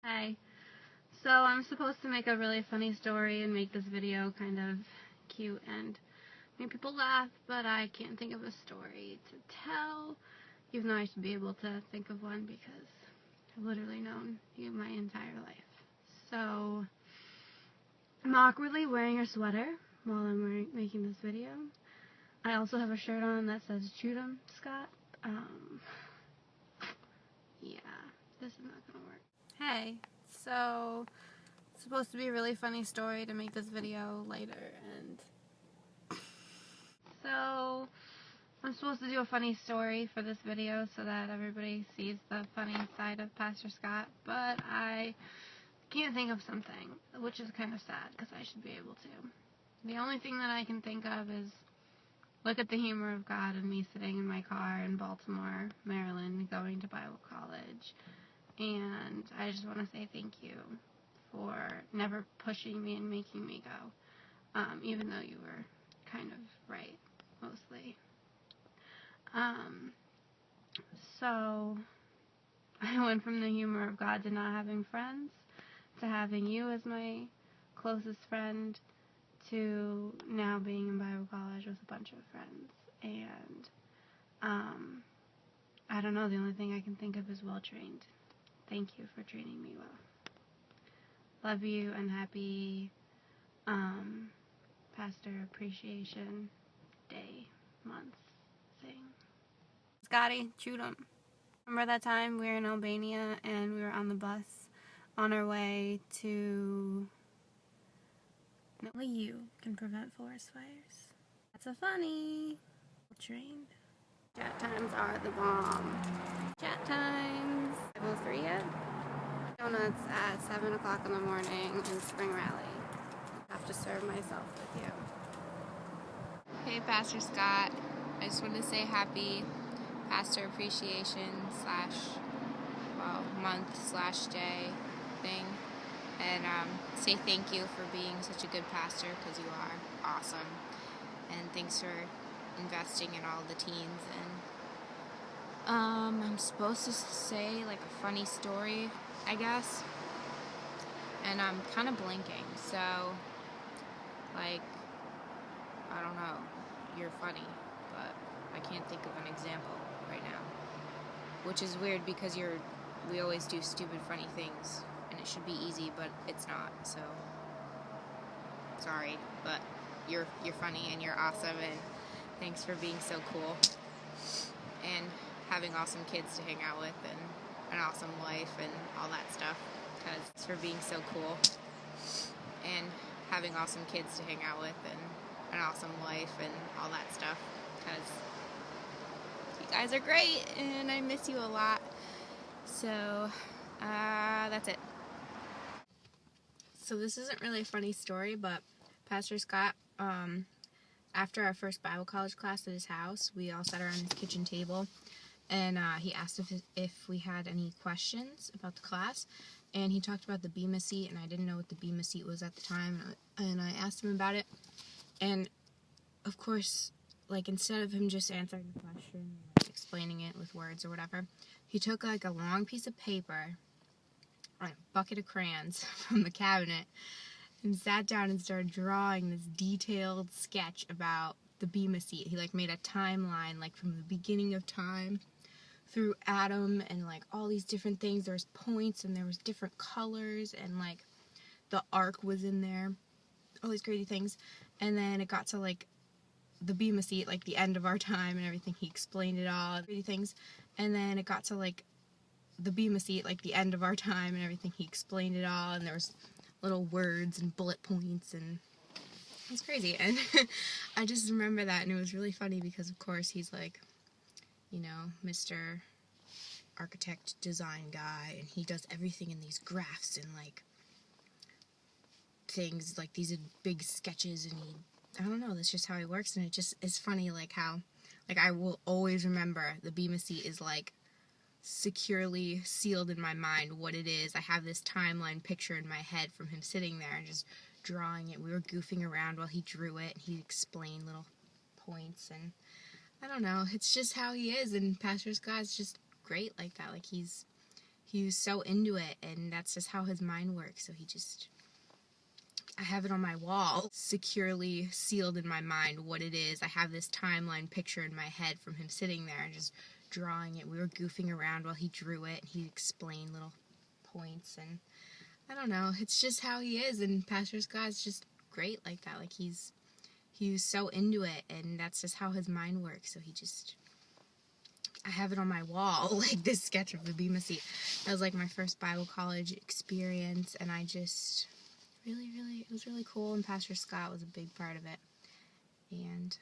Hi. So I'm supposed to make a really funny story and make this video kind of cute and make people laugh, but I can't think of a story to tell, even though I should be able to think of one because I've literally known you my entire life. So I'm awkwardly wearing a sweater while I'm making this video. I also have a shirt on that says "Shoot 'em, Scott." Yeah, this is not gonna work. Hey, so it's supposed to be a really funny story to make this video later, and so I'm supposed to do a funny story for this video so that everybody sees the funny side of Pastor Scott, but I can't think of something, which is kind of sad because I should be able to. The only thing that I can think of is look at the humor of God and me sitting in my car in Baltimore, Maryland, going to Bible college. And I just want to say thank you for never pushing me and making me go, even though you were kind of right, mostly. So I went from the humor of God to not having friends, to having you as my closest friend, to now being in Bible college with a bunch of friends. And I don't know, the only thing I can think of is well trained. Thank you for treating me well. Love you, and happy Pastor Appreciation Day, month thing. Scotty, shoot 'em. Remember that time we were in Albania and we were on the bus on our way to... Only you can prevent forest fires. That's a funny. Trained. Chat times are the bomb. Chat times. 5:03 yet? Donuts at 7 o'clock in the morning in Spring Rally. I have to serve myself with you. Hey, Pastor Scott. I just wanted to say happy Pastor Appreciation month/day thing, and say thank you for being such a good pastor, because you are awesome, and thanks for investing in all the teens. And I'm supposed to say like a funny story, I guess, and I'm kind of blanking, so like, I don't know, you're funny, but I can't think of an example right now, which is weird because we always do stupid funny things and it should be easy, but it's not. So sorry, but you're funny and you're awesome, and thanks for being so cool and having awesome kids to hang out with and an awesome wife and all that stuff, because for being so cool and having awesome kids to hang out with and an awesome wife and all that stuff, because you guys are great and I miss you a lot. So that's it. So this isn't really a funny story, but Pastor Scott, after our first Bible college class at his house, we all sat around his kitchen table, and he asked if we had any questions about the class, and he talked about the Bema seat, and I didn't know what the Bema seat was at the time, and I asked him about it, and of course, like, instead of him just answering the question, like, explaining it with words or whatever, he took like a long piece of paper, a bucket of crayons from the cabinet, and sat down and started drawing this detailed sketch about the Bema seat. He like made a timeline, like from the beginning of time through Adam, and like all these different things. There was points and there was different colors, and like the ark was in there, all these crazy things. And then it got to like the Bema seat, like the end of our time and everything. He explained it all, crazy things. And then it got to like the Bema seat, like the end of our time and everything. He explained it all, and there was little words and bullet points, and it was crazy. And I just remember that, and it was really funny because, of course, he's like, you know, Mr. Architect Design guy, and he does everything in these graphs and like things, like these big sketches, and I don't know, that's just how he works. And it just is funny, like how, like, I will always remember the Bema seat is like securely sealed in my mind what it is. I have this timeline picture in my head from him sitting there and just drawing it. We were goofing around while he drew it, and he explained little points, and I don't know, it's just how he is. And Pastor Scott's just great like that. Like, he's he was so into it, and that's just how his mind works. So I have it on my wall, securely sealed in my mind what it is. I have this timeline picture in my head from him sitting there and just drawing it. We were goofing around while he drew it, and he explained little points, and I don't know, it's just how he is, and Pastor Scott's just great like that. Like, he was so into it, and that's just how his mind works. So I have it on my wall, like this sketch of the Bema seat. That was like my first Bible college experience, and I just it was really cool, and Pastor Scott was a big part of it. And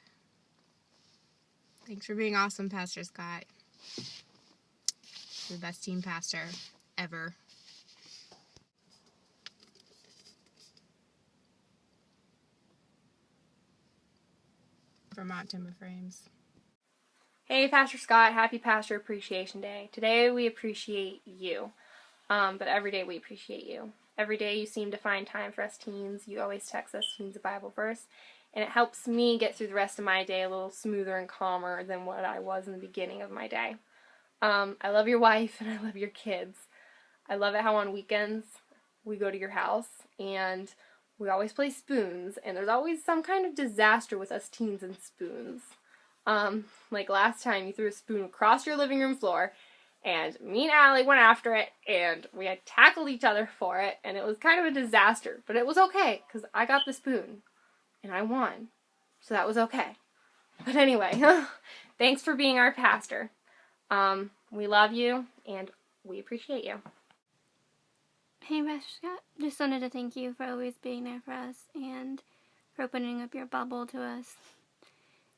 thanks for being awesome, Pastor Scott. You're the best teen pastor ever. Vermont Timber Frames. Hey, Pastor Scott, happy Pastor Appreciation Day. Today we appreciate you, but every day we appreciate you. Every day you seem to find time for us teens. You always text us teens a Bible verse, and it helps me get through the rest of my day a little smoother and calmer than what I was in the beginning of my day. I love your wife, and I love your kids. I love it how on weekends we go to your house, and we always play spoons, and there's always some kind of disaster with us teens and spoons. Like last time you threw a spoon across your living room floor, and me and Allie went after it, and we had tackled each other for it, and it was kind of a disaster, but it was okay, because I got the spoon, and I won, so that was okay. But anyway, thanks for being our pastor. We love you, and we appreciate you. Hey, Pastor Scott, just wanted to thank you for always being there for us, and for opening up your bubble to us,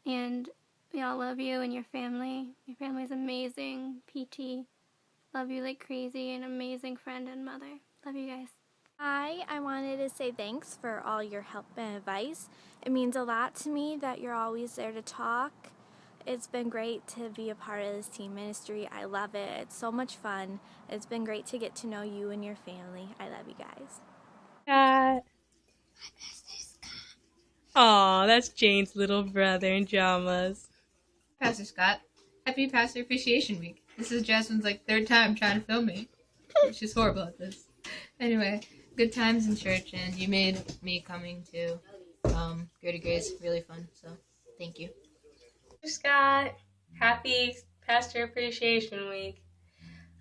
and we all love you and your family. Your family is amazing. PT, love you like crazy. An amazing friend and mother. Love you guys. Hi, I wanted to say thanks for all your help and advice. It means a lot to me that you're always there to talk. It's been great to be a part of this teen ministry. I love it. It's so much fun. It's been great to get to know you and your family. I love you guys. Scott. Aw, that's Jane's little brother in dramas. Pastor Scott. Happy Pastor Appreciation Week. This is Jasmine's third time trying to film me. She's horrible at this. Anyway, good times in church, and you made me coming to Greater Grace really fun, so thank you. Scott, happy Pastor Appreciation Week.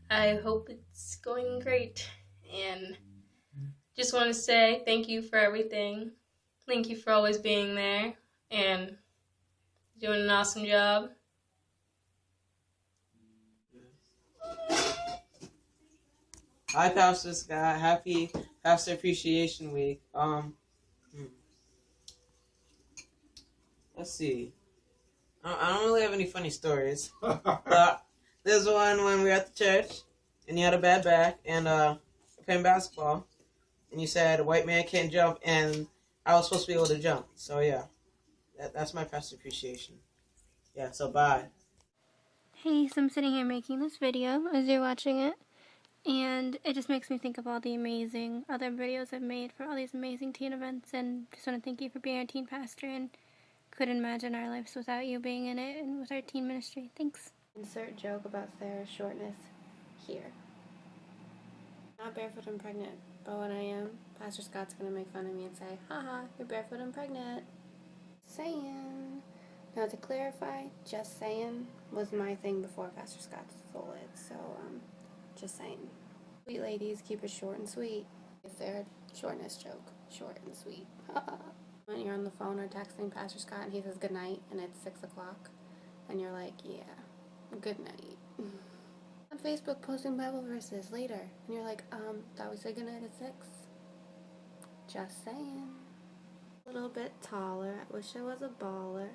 I hope it's going great, and just want to say thank you for everything. Thank you for always being there and doing an awesome job. Hi, Pastor Scott. Happy Pastor Appreciation Week. Let's see. I don't really have any funny stories. But there's one when we were at the church, and you had a bad back, and playing basketball, and you said, "White man can't jump," and I was supposed to be able to jump. So, yeah. That's my Pastor Appreciation. Yeah, so bye. Hey, so I'm sitting here making this video as you're watching it, and it just makes me think of all the amazing other videos I've made for all these amazing teen events, and just want to thank you for being our teen pastor, and couldn't imagine our lives without you being in it and with our teen ministry. Thanks. Insert joke about Sarah's shortness here. Not barefoot and pregnant, but when I am, Pastor Scott's gonna make fun of me and say, haha, you're barefoot and pregnant. Saying. Now to clarify, just saying was my thing before Pastor Scott stole it, so just saying. Sweet ladies, keep it short and sweet. It's their shortness joke. Short and sweet. When you're on the phone or texting Pastor Scott and he says good night and it's 6 o'clock and you're like, yeah, good night. On Facebook posting Bible verses later and you're like, thought we said good night at 6. Just saying. A little bit taller. I wish I was a baller.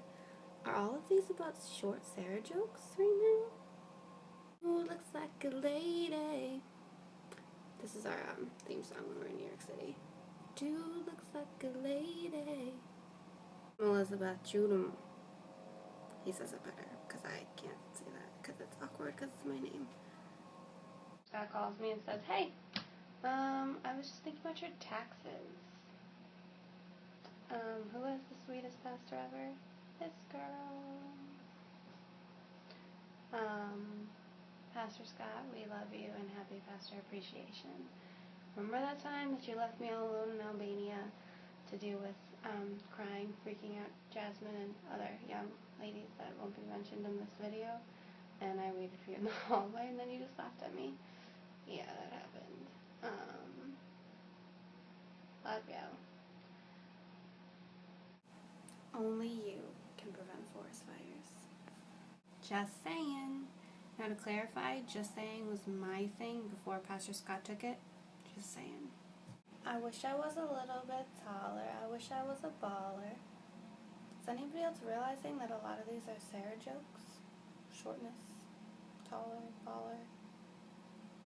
Are all of these about short Sarah jokes right now? Ooh, looks like a lady. This is our theme song when we're in New York City. Dude looks like a lady. Elizabeth Judum. He says it better because I can't say that because it's awkward because it's my name. Scott calls me and says, hey, I was just thinking about your taxes. Who is the sweetest pastor ever? This girl. Pastor Scott, we love you and happy Pastor Appreciation. Remember that time that you left me all alone in Albania to deal with crying, freaking out Jasmine and other young ladies that won't be mentioned in this video? And I waited for you in the hallway and then you just laughed at me? Yeah, that happened. Love you. Only you can prevent forest fires. Just saying. Now to clarify, just saying was my thing before Pastor Scott took it. Just saying. I wish I was a little bit taller. I wish I was a baller. Is anybody else realizing that a lot of these are Sarah jokes? Shortness, taller, baller.